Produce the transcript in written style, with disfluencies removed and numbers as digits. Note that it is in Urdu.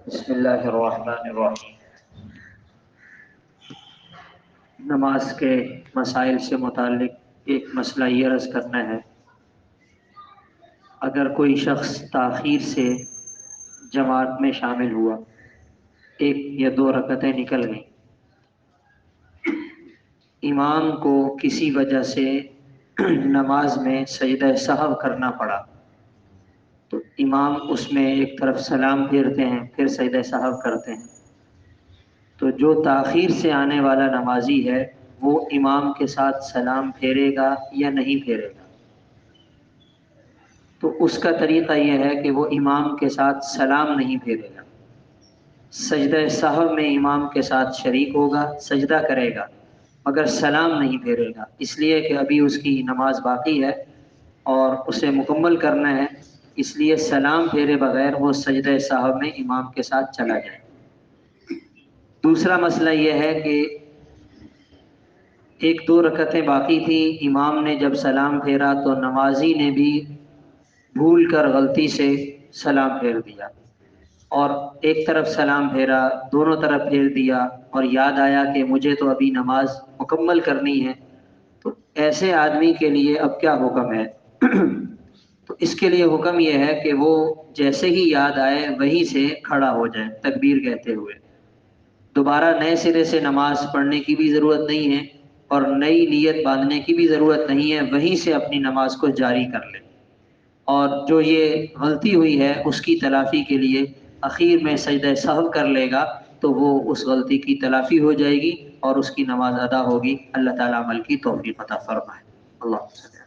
بسم اللہ الرحمن الرحیم۔ نماز کے مسائل سے متعلق ایک مسئلہ یہ عرض کرنا ہے، اگر کوئی شخص تاخیر سے جماعت میں شامل ہوا، ایک یا دو رکعتیں نکل گئیں، امام کو کسی وجہ سے نماز میں سجدہ سہو کرنا پڑا، تو امام اس میں ایک طرف سلام پھیرتے ہیں پھر سجدہ سہو کرتے ہیں، تو جو تاخیر سے آنے والا نمازی ہے وہ امام کے ساتھ سلام پھیرے گا یا نہیں پھیرے گا؟ تو اس کا طریقہ یہ ہے کہ وہ امام کے ساتھ سلام نہیں پھیرے گا، سجدہ سہو میں امام کے ساتھ شریک ہوگا، سجدہ کرے گا مگر سلام نہیں پھیرے گا، اس لیے کہ ابھی اس کی نماز باقی ہے اور اسے مکمل کرنا ہے، اس لیے سلام پھیرے بغیر وہ سجدہ سہو میں امام کے ساتھ چلا جائے۔ دوسرا مسئلہ یہ ہے کہ ایک دو رکعتیں باقی تھیں، امام نے جب سلام پھیرا تو نمازی نے بھی بھول کر غلطی سے سلام پھیر دیا، اور ایک طرف سلام پھیرا، دونوں طرف پھیر دیا، اور یاد آیا کہ مجھے تو ابھی نماز مکمل کرنی ہے، تو ایسے آدمی کے لیے اب کیا حکم ہے؟ تو اس کے لیے حکم یہ ہے کہ وہ جیسے ہی یاد آئے وہیں سے کھڑا ہو جائے تکبیر کہتے ہوئے، دوبارہ نئے سرے سے نماز پڑھنے کی بھی ضرورت نہیں ہے اور نئی نیت باندھنے کی بھی ضرورت نہیں ہے، وہیں سے اپنی نماز کو جاری کر لے، اور جو یہ غلطی ہوئی ہے اس کی تلافی کے لیے اخیر میں سجدہ سہو کر لے گا تو وہ اس غلطی کی تلافی ہو جائے گی اور اس کی نماز ادا ہوگی۔ اللہ تعالیٰ عمل کی توفیق عطا فرمائے۔ اللہ